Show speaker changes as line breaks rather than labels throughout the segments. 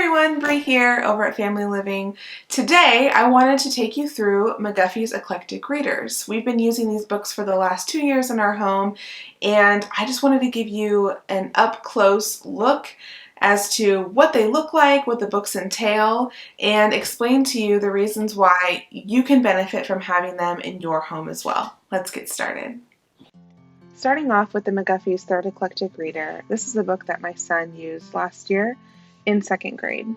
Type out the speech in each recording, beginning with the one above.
everyone, Bree here over at Family Living. Today I wanted to take you through McGuffey's Eclectic Readers. We've been using these books for the last 2 years in our home, and I just wanted to give you an up-close look as to what they look like, what the books entail, and explain to you the reasons why you can benefit from having them in your home as well. Let's get started. Starting off with the McGuffey's Third Eclectic Reader, this is a book that my son used last year in 2nd grade.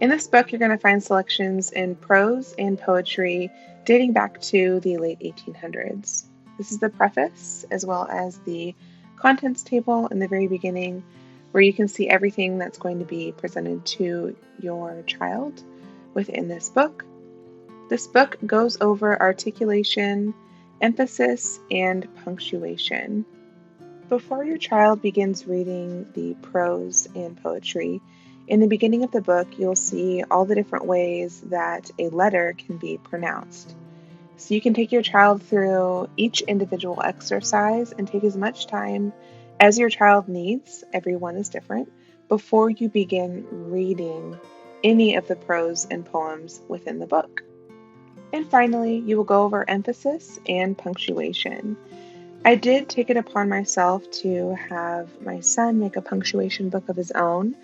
In this book, you're going to find selections in prose and poetry dating back to the late 1800s. This is the preface as well as the contents table in the very beginning, where you can see everything that's going to be presented to your child within this book. This book goes over articulation, emphasis, and punctuation. Before your child begins reading the prose and poetry, in the beginning of the book, you'll see all the different ways that a letter can be pronounced. So you can take your child through each individual exercise and take as much time as your child needs, everyone is different, before you begin reading any of the prose and poems within the book. And finally, you will go over emphasis and punctuation. I did take it upon myself to have my son make a punctuation book of his own,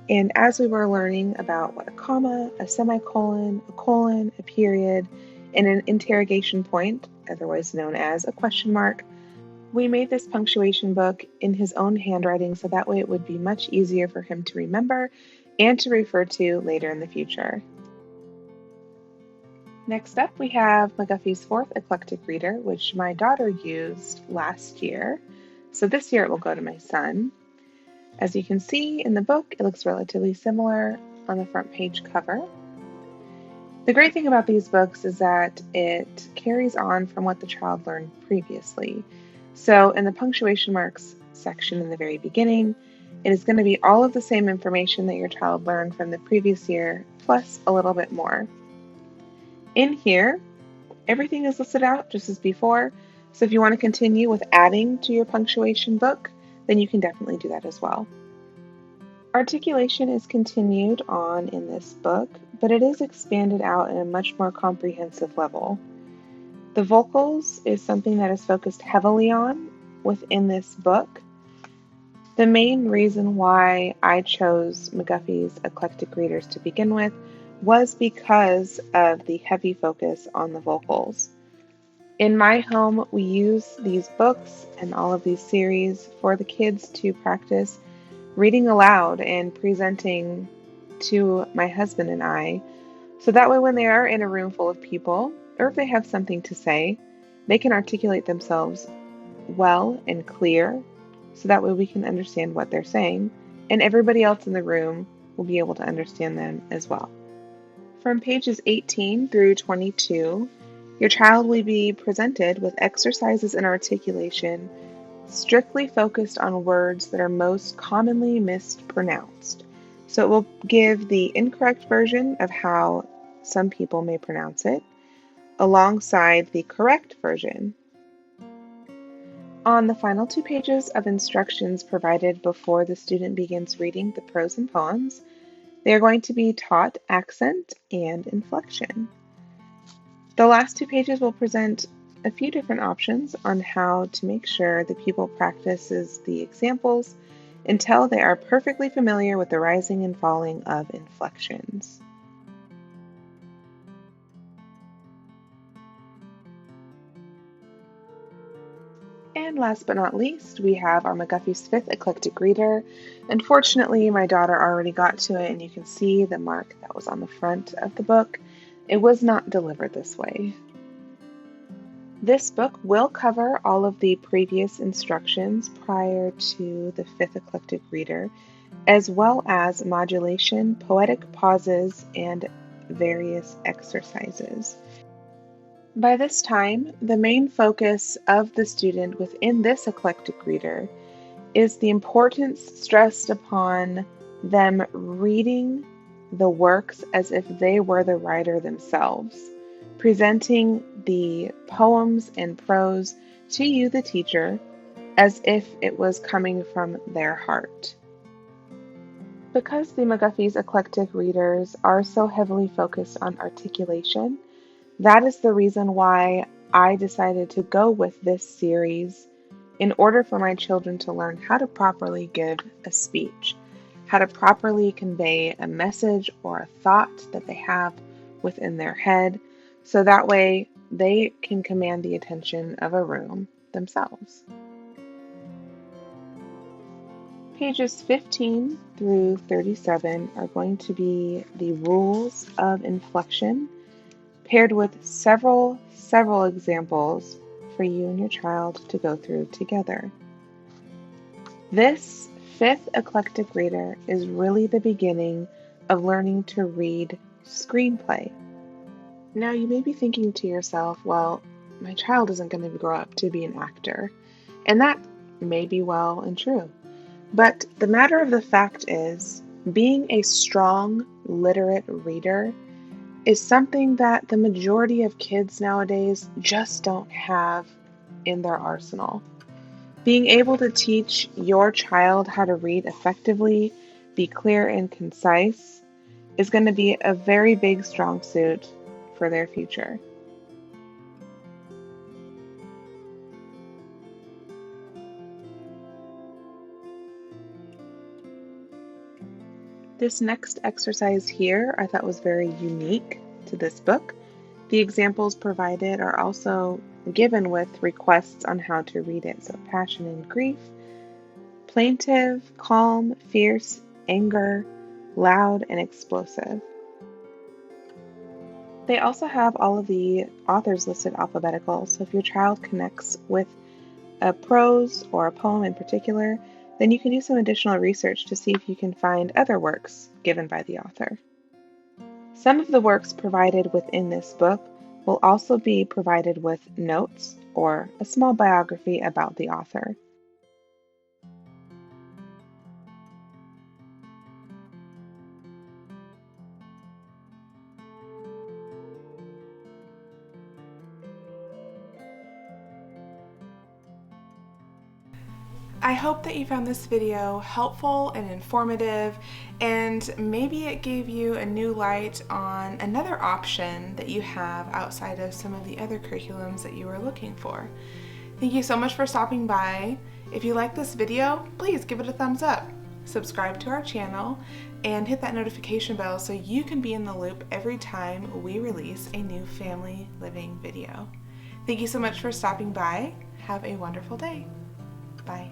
and as we were learning about what a comma, a semicolon, a colon, a period, and an interrogation point, otherwise known as a question mark, we made this punctuation book in his own handwriting so that way it would be much easier for him to remember and to refer to later in the future. Next up, we have McGuffey's Fourth Eclectic Reader, which my daughter used last year. So this year it will go to my son. As you can see in the book, it looks relatively similar on the front page cover. The great thing about these books is that it carries on from what the child learned previously. So in the punctuation marks section in the very beginning, it is going to be all of the same information that your child learned from the previous year, plus a little bit more. In here, everything is listed out just as before, so if you want to continue with adding to your punctuation book, then you can definitely do that as well. Articulation is continued on in this book, but it is expanded out in a much more comprehensive level. The vocals is something that is focused heavily on within this book. The main reason why I chose McGuffey's Eclectic Readers to begin with was because of the heavy focus on the vocals. In my home, we use these books and all of these series for the kids to practice reading aloud and presenting to my husband and I, so that way when they are in a room full of people, or if they have something to say, they can articulate themselves well and clear, so that way we can understand what they're saying, and everybody else in the room will be able to understand them as well. From pages 18 through 22, your child will be presented with exercises in articulation strictly focused on words that are most commonly mispronounced. So it will give the incorrect version of how some people may pronounce it, alongside the correct version. On the final 2 pages of instructions provided before the student begins reading the prose and poems, they are going to be taught accent and inflection. The last 2 pages will present a few different options on how to make sure the pupil practices the examples until they are perfectly familiar with the rising and falling of inflections. And last but not least, we have our McGuffey's Fifth Eclectic Reader. Unfortunately, my daughter already got to it, and you can see the mark that was on the front of the book. It was not delivered this way. This book will cover all of the previous instructions prior to the Fifth Eclectic Reader, as well as modulation, poetic pauses, and various exercises. By this time, the main focus of the student within this eclectic reader is the importance stressed upon them reading the works as if they were the writer themselves, presenting the poems and prose to you, the teacher, as if it was coming from their heart. Because the McGuffey's eclectic readers are so heavily focused on articulation, that is the reason why I decided to go with this series in order for my children to learn how to properly give a speech, how to properly convey a message or a thought that they have within their head, so that way they can command the attention of a room themselves. Pages 15 through 37 are going to be the rules of inflection, paired with several examples for you and your child to go through together. This fifth eclectic reader is really the beginning of learning to read screenplay. Now, you may be thinking to yourself, well, my child isn't going to grow up to be an actor. And that may be well and true. But the matter of the fact is, being a strong, literate reader is something that the majority of kids nowadays just don't have in their arsenal. Being able to teach your child how to read effectively, be clear and concise, is going to be a very big strong suit for their future. This next exercise here I thought was very unique to this book. The examples provided are also given with requests on how to read it. So passion and grief, plaintive, calm, fierce, anger, loud, and explosive. They also have all of the authors listed alphabetical, so if your child connects with a prose or a poem in particular, then you can do some additional research to see if you can find other works given by the author. Some of the works provided within this book will also be provided with notes or a small biography about the author.
I hope that you found this video helpful and informative, and maybe it gave you a new light on another option that you have outside of some of the other curriculums that you were looking for. Thank you so much for stopping by. If you like this video, please give it a thumbs up. Subscribe to our channel and hit that notification bell so you can be in the loop every time we release a new family living video. Thank you so much for stopping by. Have a wonderful day. Bye.